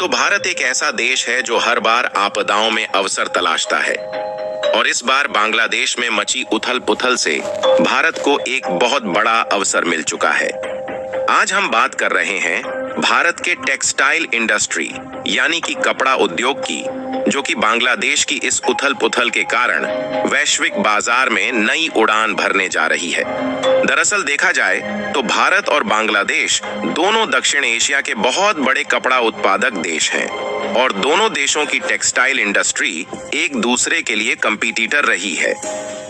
तो भारत एक ऐसा देश है जो हर बार आपदाओं में अवसर तलाशता है और इस बार बांग्लादेश में मची उथल पुथल से भारत को एक बहुत बड़ा अवसर मिल चुका है। आज हम बात कर रहे हैं भारत के टेक्सटाइल इंडस्ट्री यानी कि कपड़ा उद्योग की, जो कि बांग्लादेश की इस उथल पुथल के कारण वैश्विक बाजार में नई उड़ान भरने जा रही है। दरअसल देखा जाए तो भारत और बांग्लादेश दोनों दक्षिण एशिया के बहुत बड़े कपड़ा उत्पादक देश हैं और दोनों देशों की टेक्सटाइल इंडस्ट्री एक दूसरे के लिए कंपटीटर रही है।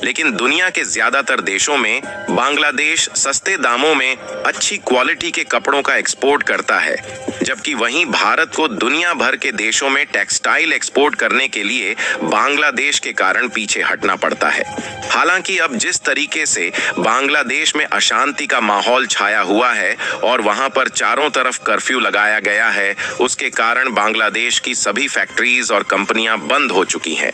लेकिन दुनिया के ज्यादातर देशों में बांग्लादेश सस्ते दामों में अच्छी क्वालिटी के कपड़ों का एक्सपोर्ट करता है, जबकि वहीं भारत को दुनिया भर के देशों में टेक्सटाइल एक्सपोर्ट करने के लिए बांग्लादेश के कारण पीछे हटना पड़ता है। हालांकि अब जिस तरीके से बांग्लादेश में अशांति का माहौल छाया हुआ है और वहां पर चारों तरफ कर्फ्यू लगाया गया है, उसके कारण बांग्लादेश की सभी फैक्ट्रीज और कंपनियां बंद हो चुकी हैं।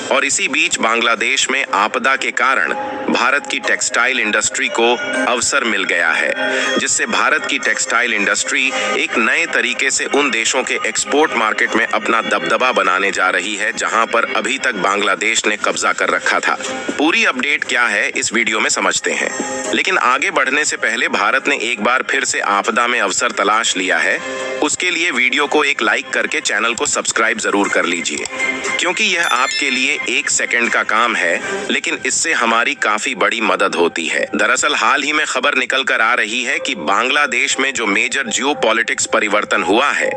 और इसी बीच बांग्लादेश में आपदा के कारण भारत की टेक्सटाइल इंडस्ट्री को अवसर मिल गया है, जिससे भारत की टेक्सटाइल इंडस्ट्री एक नए तरीके से उन देशों के एक्सपोर्ट मार्केट में अपना दबदबा बनाने जा रही है जहां पर अभी तक बांग्लादेश ने कब्जा कर रखा था। पूरी अपडेट क्या है इस वीडियो में समझते हैं, लेकिन आगे बढ़ने से पहले भारत ने एक बार फिर से आपदा में अवसर तलाश लिया है। उसके लिए वीडियो को एक लाइक करके चैनल को सब्सक्राइब जरूर कर लीजिए, क्योंकि यह आपके लिए 1 सेकंड का काम है, लेकिन इससे हमारी काफी बड़ी मदद होती है। दरअसल हाल ही में खबर निकल कर आ रही है कि बांग्लादेश में जो मेजर जियोपॉलिटिक्स परिवर्तन हुआ है,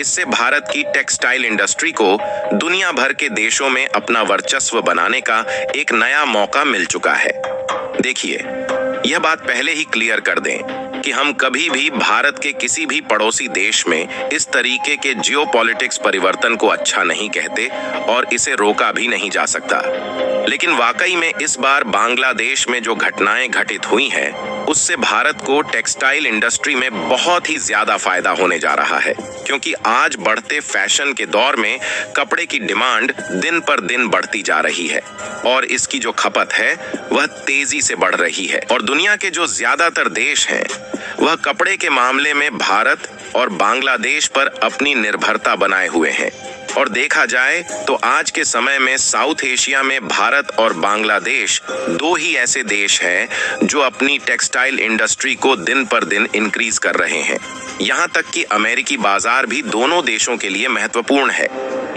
इससे भारत की टेक्सटाइल इंडस्ट्री को दुनिया भर के देशों में अपना वर्चस्व बनाने का एक नया मौका मिल चुका है। देखिए, यह बात पहले ही क्लियर कर दें कि हम कभी भी भारत के किसी भी पड़ोसी देश में इस तरीके के जियोपॉलिटिक्स परिवर्तन को अच्छा नहीं कहते और इसे रोका भी नहीं जा सकता। लेकिन वाकई में इस बार बांग्लादेश में जो घटनाएं घटित हुई हैं, उससे भारत को टेक्सटाइल इंडस्ट्री में बहुत ही ज्यादा फायदा होने जा रहा है, क्योंकि आज बढ़ते फैशन के दौर में कपड़े की डिमांड दिन पर दिन बढ़ती जा रही है और इसकी जो खपत है वह तेजी से बढ़ रही है। और दुनिया के जो ज्यादातर देश हैं, वह कपड़े के मामले में भारत और बांग्लादेश पर अपनी निर्भरता बनाए हुए हैं। और देखा जाए तो आज के समय में साउथ एशिया में भारत और बांग्लादेश दो ही ऐसे देश हैं जो अपनी टेक्सटाइल इंडस्ट्री को दिन पर दिन इंक्रीज कर रहे हैं। यहाँ तक कि अमेरिकी बाजार भी दोनों देशों के लिए महत्वपूर्ण है,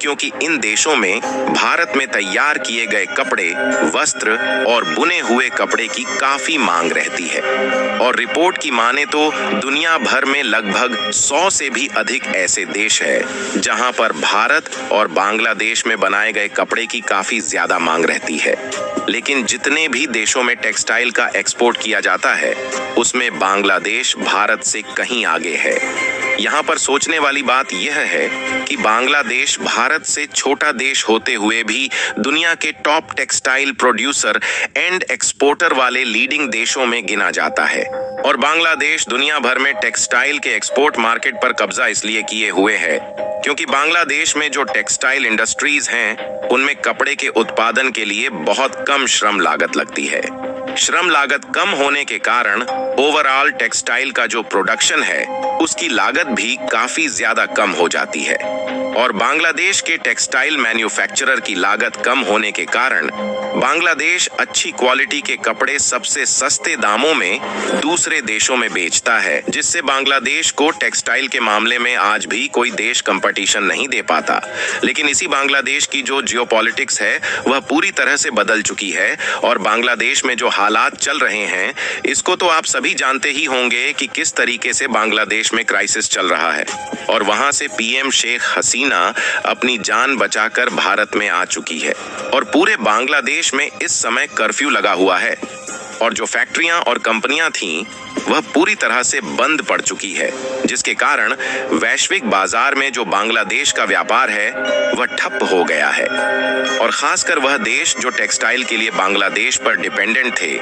क्योंकि इन देशों में भारत में तैयार किए गए कपड़े, वस्त्र और बुने हुए कपड़े की काफी मांग रहती है। और रिपोर्ट की माने तो दुनिया भर में लगभग 100 से भी अधिक ऐसे देश हैं जहां पर भारत और बांग्लादेश में बनाए गए कपड़े की काफी ज्यादा मांग रहती है। लेकिन जितने भी देशों में टेक्सटाइल का एक्सपोर्ट किया जाता है, उसमें बांग्लादेश भारत से कहीं आगे है। यहाँ पर सोचने वाली बात यह है कि बांग्लादेश भारत से छोटा देश होते हुए भी दुनिया के top textile producer and exporter वाले लीडिंग देशों में गिना जाता है। और बांग्लादेश दुनिया भर में टेक्सटाइल के एक्सपोर्ट मार्केट पर कब्जा इसलिए किए हुए है क्योंकि बांग्लादेश में जो टेक्सटाइल इंडस्ट्रीज हैं, उनमें कपड़े के उत्पादन के लिए बहुत कम श्रम लागत लगती है। श्रम लागत कम होने के कारण ओवरऑल टेक्सटाइल का जो प्रोडक्शन है, उसकी लागत भी काफी ज्यादा कम हो जाती है। और बांग्लादेश के टेक्सटाइल मैन्युफैक्चरर की लागत कम होने के कारण बांग्लादेश अच्छी क्वालिटी के कपड़े सबसे सस्ते दामों में दूसरे देशों में बेचता है, जिससे बांग्लादेश को टेक्सटाइल के मामले में आज भी कोई देश कंपटीशन नहीं दे पाता। लेकिन इसी बांग्लादेश की जो जियोपॉलिटिक्स है, वह पूरी तरह से बदल चुकी है और बांग्लादेश में जो हालात चल रहे हैं, इसको तो आप सभी जानते ही होंगे कि किस तरीके से बांग्लादेश में क्राइसिस चल रहा है। और वहां से पीएम शेख हसीना अपनी जान बचाकर भारत में आ चुकी है और पूरे बांग्लादेश में इस समय कर्फ्यू लगा हुआ है और जो फैक्ट्रियां और कंपनियां थीं, वह पूरी तरह से बंद पड़ चुकी है, जिसके कारण वैश्विक बाजार में जो बांग्लादेश का व्यापार है, वह ठप हो गया है। और खासकर वह देश जो टेक्सटाइल के लिए बांग्लादेश पर डिपेंडेंट थे,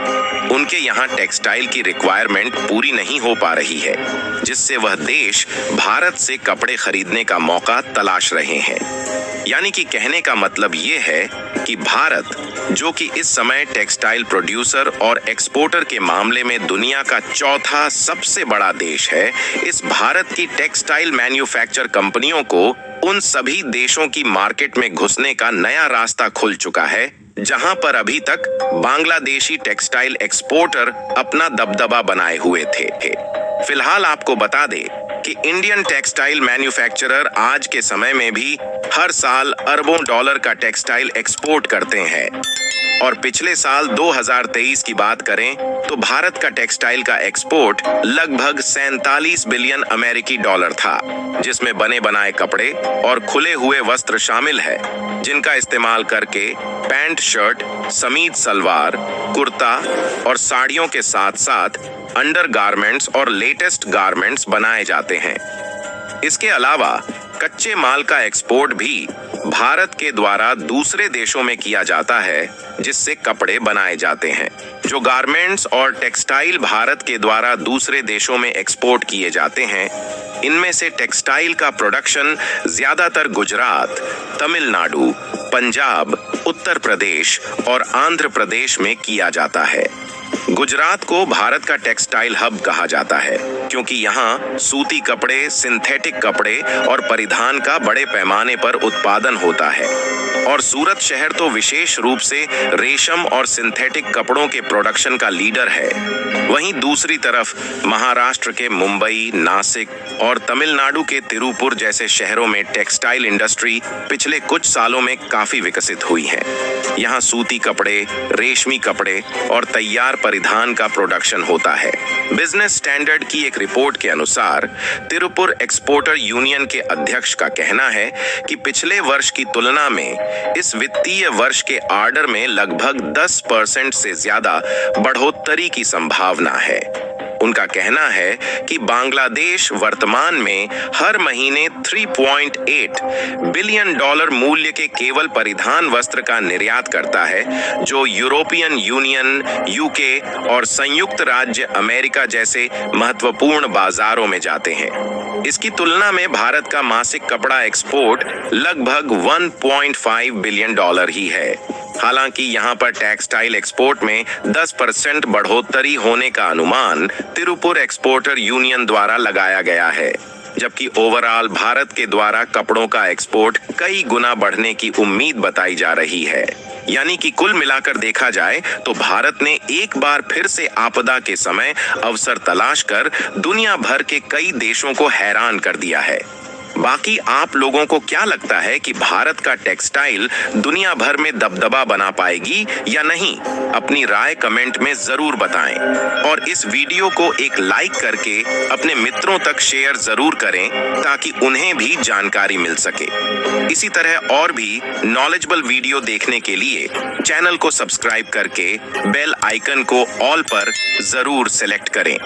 उनके यहाँ टेक्सटाइल की रिक्वायरमेंट पूरी नहीं हो पा रही है, जिससे वह देश भारत से कपड़े खरीदने का मौका तलाश रहे हैं। यानी कि कहने का मतलब ये है कि भारत जो कि इस समय टेक्सटाइल प्रोड्यूसर और एक्सपोर्टर के मामले में दुनिया का चौथा सबसे बड़ा देश है, इस भारत की टेक्सटाइल मैन्युफैक्चर कंपनियों को उन सभी देशों की मार्केट में घुसने का नया रास्ता खुल चुका है जहां पर अभी तक बांग्लादेशी टेक्सटाइल एक्सपोर्टर अपना दबदबा बनाए हुए थे। फिलहाल आपको बता दें कि इंडियन टेक्सटाइल मैन्युफैक्चरर आज के समय में भी हर साल अरबों डॉलर का टेक्सटाइल एक्सपोर्ट करते हैं और पिछले साल 2023 की बात करें तो भारत का टेक्सटाइल का एक्सपोर्ट लगभग 47 बिलियन अमेरिकी डॉलर था, जिसमें बने बनाए कपड़े और खुले हुए वस्त्र शामिल है, जिनका इस्तेमाल करके पैंट शर्ट, समीज सलवार, कुर्ता और साड़ियों के साथ साथ अंडर गारमेंट्स और लेटेस्ट गारमेंट्स बनाए जाते हैं। इसके अलावा कच्चे माल का एक्सपोर्ट भी भारत के द्वारा दूसरे देशों में किया जाता है, जिससे कपड़े बनाए जाते हैं। जो गारमेंट्स और टेक्सटाइल भारत के द्वारा दूसरे देशों में एक्सपोर्ट किए जाते हैं, इनमें से टेक्सटाइल का प्रोडक्शन ज्यादातर गुजरात, तमिलनाडु, पंजाब, उत्तर प्रदेश और आंध्र प्रदेश में किया जाता है। गुजरात को भारत का टेक्सटाइल हब कहा जाता है क्योंकि यहाँ सूती कपड़े, सिंथेटिक कपड़े और परिधान का बड़े पैमाने पर उत्पादन होता है और सूरत शहर तो विशेष रूप से रेशम और सिंथेटिक कपड़ों के प्रोडक्शन का लीडर है। वहीं दूसरी तरफ महाराष्ट्र के मुंबई, नासिक और तमिलनाडु के तिरुपुर जैसे शहरों में टेक्सटाइल इंडस्ट्री पिछले कुछ सालों में काफी विकसित हुई है। यहाँ सूती कपड़े, रेशमी कपड़े और तैयार परिधान का प्रोडक्शन होता है। बिजनेस स्टैंडर्ड की एक रिपोर्ट के अनुसार तिरुपुर एक्सपोर्टर यूनियन के अध्यक्ष का कहना है कि पिछले वर्ष की तुलना में इस वित्तीय वर्ष के ऑर्डर में लगभग 10% से ज्यादा बढ़ोतरी की संभावना है। उनका कहना है कि बांग्लादेश वर्तमान में हर महीने 3.8 बिलियन डॉलर मूल्य के केवल परिधान वस्त्र का निर्यात करता है, जो यूरोपियन यूनियन, यूके और संयुक्त राज्य अमेरिका जैसे महत्वपूर्ण बाजारों में जाते हैं। इसकी तुलना में भारत का मासिक कपड़ा एक्सपोर्ट लगभग 1.5 बिलियन डॉलर ही है। हालांकि यहाँ पर टेक्सटाइल एक्सपोर्ट में 10% बढ़ोतरी होने का अनुमान तिरुपुर एक्सपोर्टर यूनियन द्वारा लगाया गया है, जबकि ओवरऑल भारत के द्वारा कपड़ों का एक्सपोर्ट कई गुना बढ़ने की उम्मीद बताई जा रही है। यानी कि कुल मिलाकर देखा जाए तो भारत ने एक बार फिर से आपदा के समय अवसर तलाश कर दुनिया भर के कई देशों को हैरान कर दिया है। बाकी आप लोगों को क्या लगता है कि भारत का टेक्सटाइल दुनिया भर में दबदबा बना पाएगी या नहीं? अपनी राय कमेंट में जरूर बताएं और इस वीडियो को एक लाइक करके अपने मित्रों तक शेयर जरूर करें ताकि उन्हें भी जानकारी मिल सके। इसी तरह और भी नॉलेजेबल वीडियो देखने के लिए चैनल को सब्सक्राइब करके बेल आइकन को ऑल पर जरूर सेलेक्ट करें।